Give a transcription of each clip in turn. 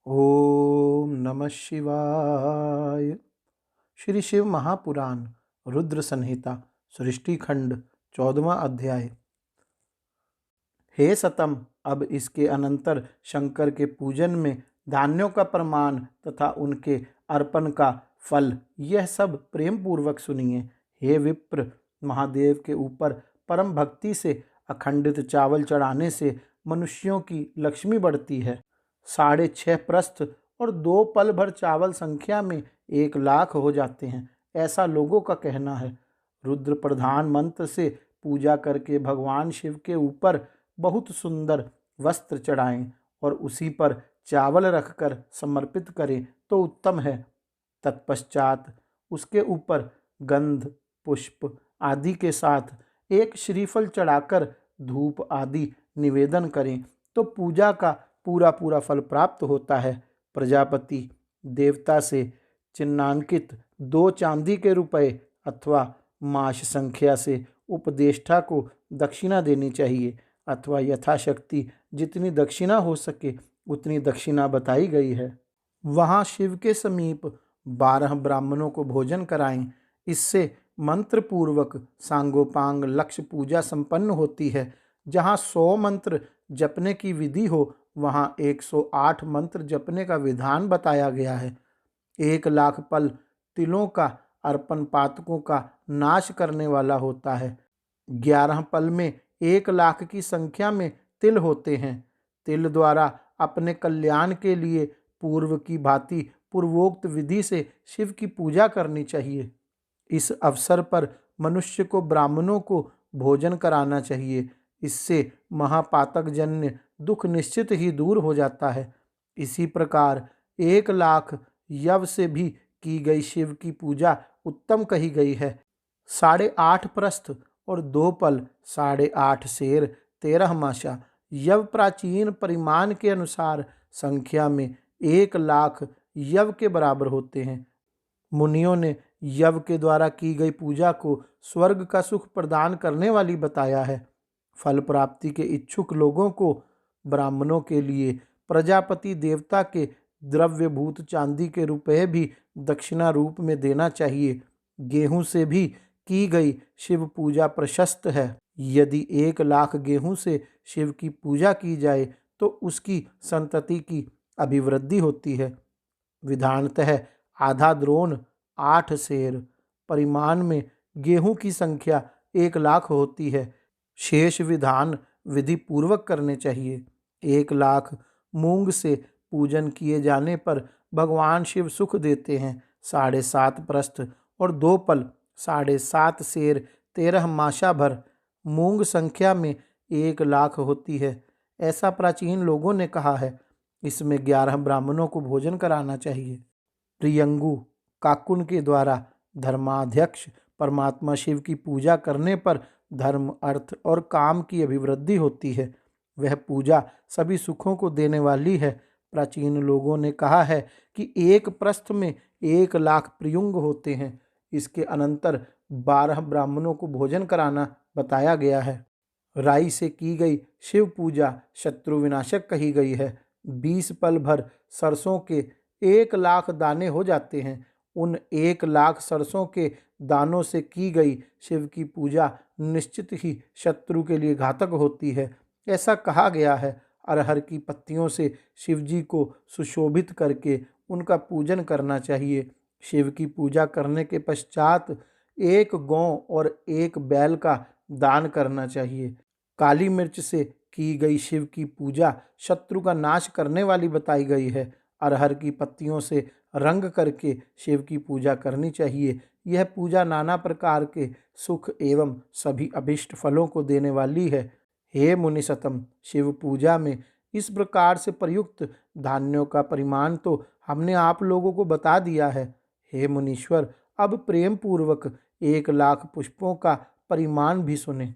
ओम नमः शिवाय। श्री शिव महापुराण रुद्र संहिता सृष्टि खंड 14वां अध्याय। हे सतम, अब इसके अनंतर शंकर के पूजन में धान्यों का प्रमाण तथा उनके अर्पण का फल, यह सब प्रेम पूर्वक सुनिए। हे विप्र, महादेव के ऊपर परम भक्ति से अखंडित चावल चढ़ाने से मनुष्यों की लक्ष्मी बढ़ती है। 6.5 प्रस्थ और 2 पल भर चावल संख्या में 1 लाख हो जाते हैं, ऐसा लोगों का कहना है। रुद्र प्रधान मंत्र से पूजा करके भगवान शिव के ऊपर बहुत सुंदर वस्त्र चढ़ाएं और उसी पर चावल रखकर समर्पित करें तो उत्तम है। तत्पश्चात उसके ऊपर गंध पुष्प आदि के साथ एक श्रीफल चढ़ाकर धूप आदि निवेदन करें तो पूजा का पूरा पूरा फल प्राप्त होता है। प्रजापति देवता से चिन्हांकित 2 चांदी के रुपए अथवा मास संख्या से उपदेष्टा को दक्षिणा देनी चाहिए, अथवा यथाशक्ति जितनी दक्षिणा हो सके उतनी दक्षिणा बताई गई है। वहाँ शिव के समीप 12 ब्राह्मणों को भोजन कराएं। इससे मंत्र पूर्वक सांगोपांग लक्ष्य पूजा संपन्न होती है। जहाँ 100 मंत्र जपने की विधि हो, वहाँ 108 मंत्र जपने का विधान बताया गया है। 1 लाख पल तिलों का अर्पण पातकों का नाश करने वाला होता है। 11 पल में 1 लाख की संख्या में तिल होते हैं। तिल द्वारा अपने कल्याण के लिए पूर्व की भांति पूर्वोक्त विधि से शिव की पूजा करनी चाहिए। इस अवसर पर मनुष्य को ब्राह्मणों को भोजन कराना चाहिए। इससे महापातक जन्य दुख निश्चित ही दूर हो जाता है। इसी प्रकार 1 लाख यव से भी की गई शिव की पूजा उत्तम कही गई है। 8.5 प्रस्थ और 2 पल, 8.5 शेर, 13 माशा यव प्राचीन परिमाण के अनुसार संख्या में 1 लाख यव के बराबर होते हैं। मुनियों ने यव के द्वारा की गई पूजा को स्वर्ग का सुख प्रदान करने वाली बताया है। फल प्राप्ति के इच्छुक लोगों को ब्राह्मणों के लिए प्रजापति देवता के द्रव्यभूत चांदी के रुपए भी दक्षिणा रूप में देना चाहिए। गेहूं से भी की गई शिव पूजा प्रशस्त है। यदि 1 लाख गेहूं से शिव की पूजा की जाए तो उसकी संतति की अभिवृद्धि होती है। विधानतः आधा द्रोण 8 शेर परिमाण में गेहूं की संख्या 1 लाख होती है। शेष विधान विधि पूर्वक करने चाहिए। 1 लाख मूंग से पूजन किए जाने पर भगवान शिव सुख देते हैं। 7.5 प्रस्थ और 2 पल, 7.5 शेर, 13 माशा भर मूंग संख्या में 1 लाख होती है, ऐसा प्राचीन लोगों ने कहा है। इसमें 11 ब्राह्मणों को भोजन कराना चाहिए। प्रियंगु काकुन के द्वारा धर्माध्यक्ष परमात्मा शिव की पूजा करने पर धर्म अर्थ और काम की अभिवृद्धि होती है। वह पूजा सभी सुखों को देने वाली है। प्राचीन लोगों ने कहा है कि 1 प्रस्थ में 1 लाख प्रियंग होते हैं। इसके अनंतर 12 ब्राह्मणों को भोजन कराना बताया गया है। राई से की गई शिव पूजा शत्रु विनाशक कही गई है। 20 पल भर सरसों के 1 लाख दाने हो जाते हैं। उन 1 लाख सरसों के दानों से की गई शिव की पूजा निश्चित ही शत्रु के लिए घातक होती है, ऐसा कहा गया है। अरहर की पत्तियों से शिवजी को सुशोभित करके उनका पूजन करना चाहिए। शिव की पूजा करने के पश्चात 1 गौ और 1 बैल का दान करना चाहिए। काली मिर्च से की गई शिव की पूजा शत्रु का नाश करने वाली बताई गई है। अरहर की पत्तियों से रंग करके शिव की पूजा करनी चाहिए। यह पूजा नाना प्रकार के सुख एवं सभी अभिष्ट फलों को देने वाली है। हे मुनिसतम, शिव पूजा में इस प्रकार से प्रयुक्त धान्यों का परिमाण तो हमने आप लोगों को बता दिया है। हे मुनीश्वर, अब प्रेम पूर्वक 1 लाख पुष्पों का परिमाण भी सुने।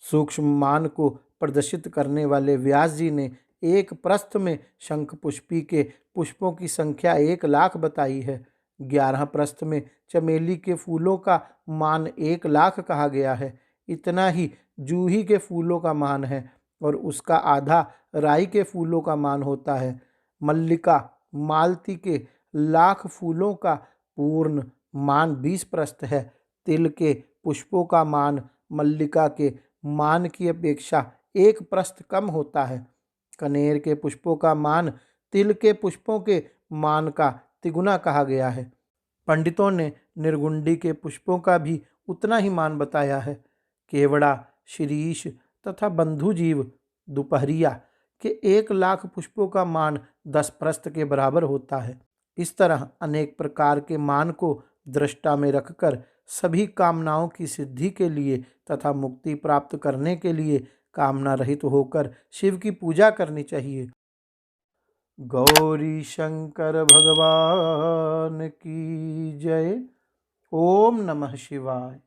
सूक्ष्म मान को प्रदर्शित करने वाले व्यास जी ने 1 प्रस्थ में शंख पुष्पी के पुष्पों की संख्या 1 लाख बताई है। 11 प्रस्थ में चमेली के फूलों का मान 1 लाख कहा गया है। इतना ही जूही के फूलों का मान है और उसका आधा राई के फूलों का मान होता है। मल्लिका मालती के लाख फूलों का पूर्ण मान 20 प्रस्थ है। तिल के पुष्पों का मान मल्लिका के मान की अपेक्षा 1 प्रस्थ कम होता है। कनेर के पुष्पों का मान तिल के पुष्पों के मान का तिगुना कहा गया है। पंडितों ने निर्गुंडी के पुष्पों का भी उतना ही मान बताया है। केवड़ा, शिरीष तथा बंधुजीव दोपहरिया के 1 लाख पुष्पों का मान 10 प्रस्थ के बराबर होता है। इस तरह अनेक प्रकार के मान को दृष्टा में रखकर सभी कामनाओं की सिद्धि के लिए तथा मुक्ति प्राप्त करने के लिए कामना रहित होकर शिव की पूजा करनी चाहिए। गौरी शंकर भगवान की जय। ओम नमः शिवाय।